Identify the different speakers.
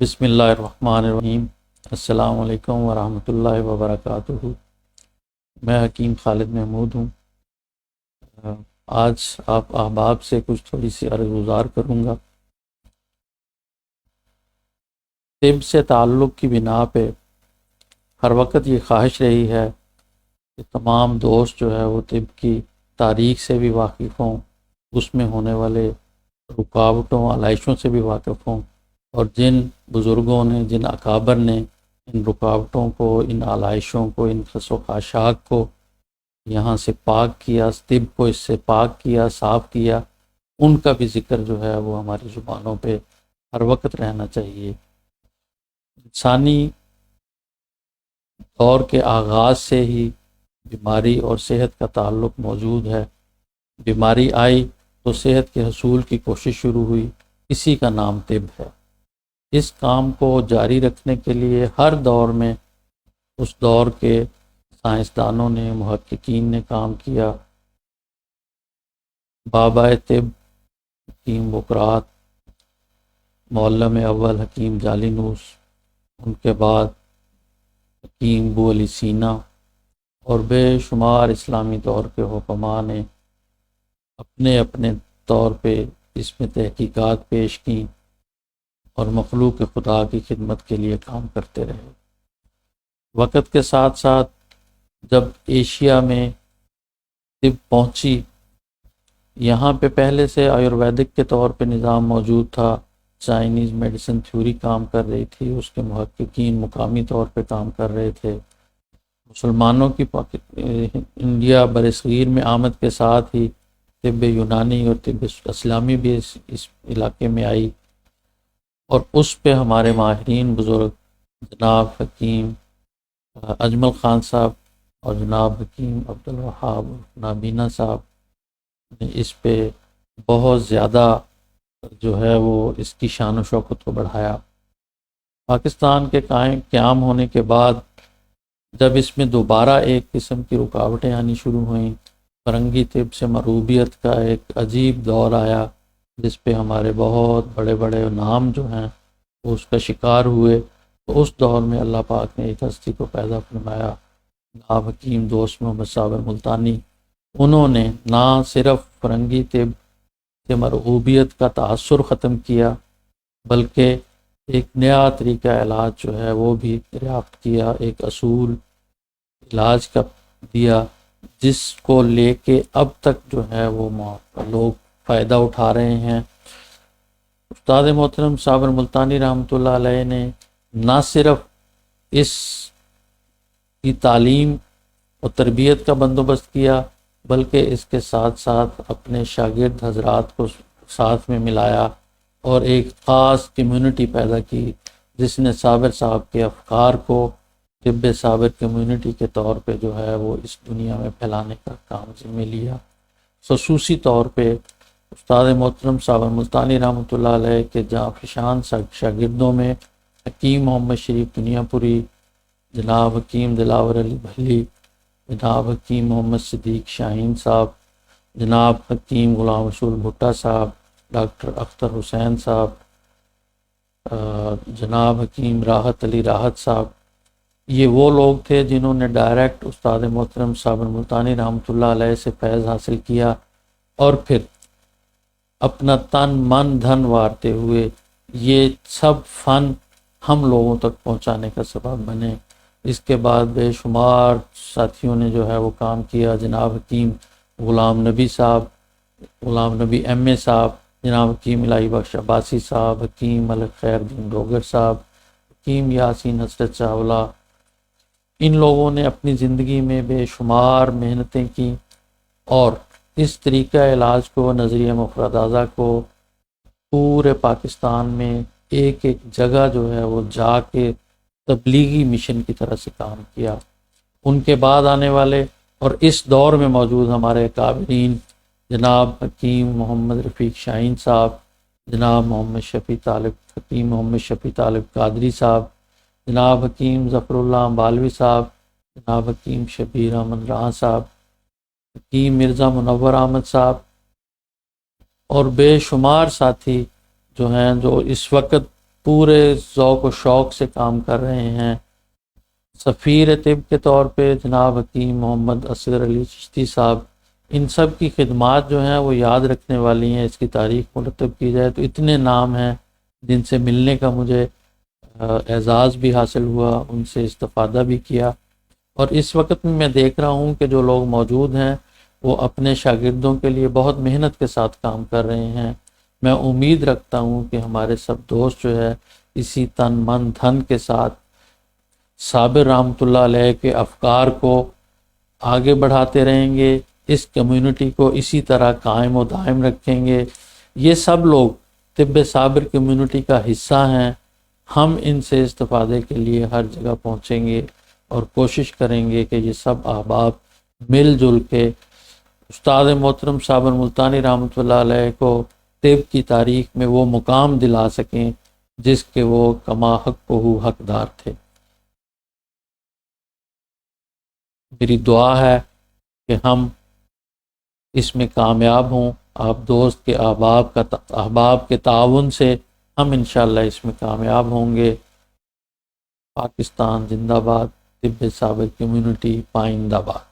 Speaker 1: بسم اللہ الرحمن الرحیم۔ السلام علیکم ورحمۃ اللہ وبرکاتہ۔ میں حکیم خالد محمود ہوں۔ آج آپ احباب سے کچھ تھوڑی سی عرض گزار کروں گا۔ طب سے تعلق کی بنا پہ ہر وقت یہ خواہش رہی ہے کہ تمام دوست جو ہے وہ طب کی تاریخ سے بھی واقف ہوں، اس میں ہونے والے رکاوٹوں آلائشوں سے بھی واقف ہوں، اور جن بزرگوں نے، جن اکابر نے ان رکاوٹوں کو، ان آلائشوں کو، ان خس و خاشاک کو یہاں سے پاک کیا، طب کو اس سے پاک کیا، صاف کیا، ان کا بھی ذکر جو ہے وہ ہماری زبانوں پہ ہر وقت رہنا چاہیے۔ انسانی دور کے آغاز سے ہی بیماری اور صحت کا تعلق موجود ہے۔ بیماری آئی تو صحت کے حصول کی کوشش شروع ہوئی، اسی کا نام طب ہے۔ اس کام کو جاری رکھنے کے لیے ہر دور میں اس دور کے سائنسدانوں نے، محققین نے کام کیا۔ بابا طب حکیم بقراط، معلم اول حکیم جالینوس، ان کے بعد حکیم ابو علی سینا اور بے شمار اسلامی دور کے حکماء نے اپنے اپنے طور پہ اس میں تحقیقات پیش کیں اور مخلوق خدا کی خدمت کے لیے کام کرتے رہے۔ وقت کے ساتھ ساتھ جب ایشیا میں طب پہنچی، یہاں پہ پہلے سے آیورویدک کے طور پہ نظام موجود تھا، چائنیز میڈیسن تھیوری کام کر رہی تھی، اس کے محققین مقامی طور پہ کام کر رہے تھے۔ مسلمانوں کی انڈیا برصغیر میں آمد کے ساتھ ہی طب یونانی اور طب اسلامی بھی اس علاقے میں آئی، اور اس پہ ہمارے ماہرین بزرگ جناب حکیم اجمل خان صاحب اور جناب حکیم عبدالوہاب نابینا صاحب نے اس پہ بہت زیادہ جو ہے وہ اس کی شان و شوکت کو بڑھایا۔ پاکستان کے قیام ہونے کے بعد جب اس میں دوبارہ ایک قسم کی رکاوٹیں آنی شروع ہوئیں، فرنگی طب سے مروبیت کا ایک عجیب دور آیا، جس پہ ہمارے بہت بڑے بڑے نام جو ہیں وہ اس کا شکار ہوئے۔ تو اس دور میں اللہ پاک نے ایک ہستی کو پیدا فرمایا، جناب حکیم دوست محمد صابر ملتانی۔ انہوں نے نہ صرف فرنگی طب سے مرغوبیت کا تاثر ختم کیا، بلکہ ایک نیا طریقہ علاج جو ہے وہ بھی دریافت کیا، ایک اصول علاج کا دیا، جس کو لے کے اب تک جو ہے وہ لوگ فائدہ اٹھا رہے ہیں۔ استاد محترم صابر ملتانی رحمۃ اللہ علیہ نے نہ صرف اس کی تعلیم اور تربیت کا بندوبست کیا، بلکہ اس کے ساتھ ساتھ اپنے شاگرد حضرات کو ساتھ میں ملایا اور ایک خاص کمیونٹی پیدا کی، جس نے صابر صاحب کے افکار کو طب صابر کمیونٹی کے طور پہ جو ہے وہ اس دنیا میں پھیلانے کا کام ذمہ لیا۔ خصوصی طور پہ استاد محترم صابر ملتانی رحمۃ اللہ علیہ کے جاں فشان شاگردوں میں حکیم محمد شریف دنیا پوری، جناب حکیم دلاور علی بھلی، جناب حکیم محمد صدیق شاہین صاحب، جناب حکیم غلام رسول بھٹا صاحب، ڈاکٹر اختر حسین صاحب، جناب حکیم راحت علی راحت صاحب۔ یہ وہ لوگ تھے جنہوں نے ڈائریکٹ استاد محترم صابر ملتانی رحمۃ اللہ علیہ سے فیض حاصل کیا، اور پھر اپنا تن من دھن وارتے ہوئے یہ سب فن ہم لوگوں تک پہنچانے کا سبب بنے۔ اس کے بعد بے شمار ساتھیوں نے جو ہے وہ کام کیا، جناب حکیم غلام نبی صاحب، غلام نبی ایم اے صاحب، جناب حکیم الہی بخش عباسی صاحب، حکیم ملک خیر دین ڈوگر صاحب، حکیم یاسین حسرت چاولہ۔ ان لوگوں نے اپنی زندگی میں بے شمار محنتیں کی اور اس طریقہ علاج کو، نظریہ مفردازہ کو پورے پاکستان میں ایک ایک جگہ جو ہے وہ جا کے تبلیغی مشن کی طرح سے کام کیا۔ ان کے بعد آنے والے اور اس دور میں موجود ہمارے اکابرین جناب حکیم محمد رفیق شاہین صاحب، جناب محمد شفیع طالب، حکیم محمد شفیع طالب قادری صاحب، جناب حکیم ظفر اللہ امبالوی صاحب، جناب حکیم شبیر احمد راں صاحب، حکیم مرزا منور احمد صاحب، اور بے شمار ساتھی جو ہیں جو اس وقت پورے ذوق و شوق سے کام کر رہے ہیں۔ سفیر طب کے طور پہ جناب حکیم محمد اصغر علی چشتی صاحب، ان سب کی خدمات جو ہیں وہ یاد رکھنے والی ہیں۔ اس کی تاریخ مرتب کی جائے تو اتنے نام ہیں جن سے ملنے کا مجھے اعزاز بھی حاصل ہوا، ان سے استفادہ بھی کیا، اور اس وقت میں دیکھ رہا ہوں کہ جو لوگ موجود ہیں وہ اپنے شاگردوں کے لیے بہت محنت کے ساتھ کام کر رہے ہیں۔ میں امید رکھتا ہوں کہ ہمارے سب دوست جو ہے اسی تن من دھن کے ساتھ صابر رحمۃ اللہ علیہ کے افکار کو آگے بڑھاتے رہیں گے، اس کمیونٹی کو اسی طرح قائم و دائم رکھیں گے۔ یہ سب لوگ طب صابر کمیونٹی کا حصہ ہیں، ہم ان سے استفادے کے لیے ہر جگہ پہنچیں گے اور کوشش کریں گے کہ یہ سب احباب مل جل کے استاد محترم صابر ملتانی رحمۃ اللہ علیہ کو طب کی تاریخ میں وہ مقام دلا سکیں جس کے وہ کما حق ہو حقدار تھے۔ میری دعا ہے کہ ہم اس میں کامیاب ہوں۔ آپ دوست کے احباب کے تعاون سے ہم انشاءاللہ اس میں کامیاب ہوں گے۔ پاکستان زندہ باد، طب صابر کمیونٹی پائندہ باد۔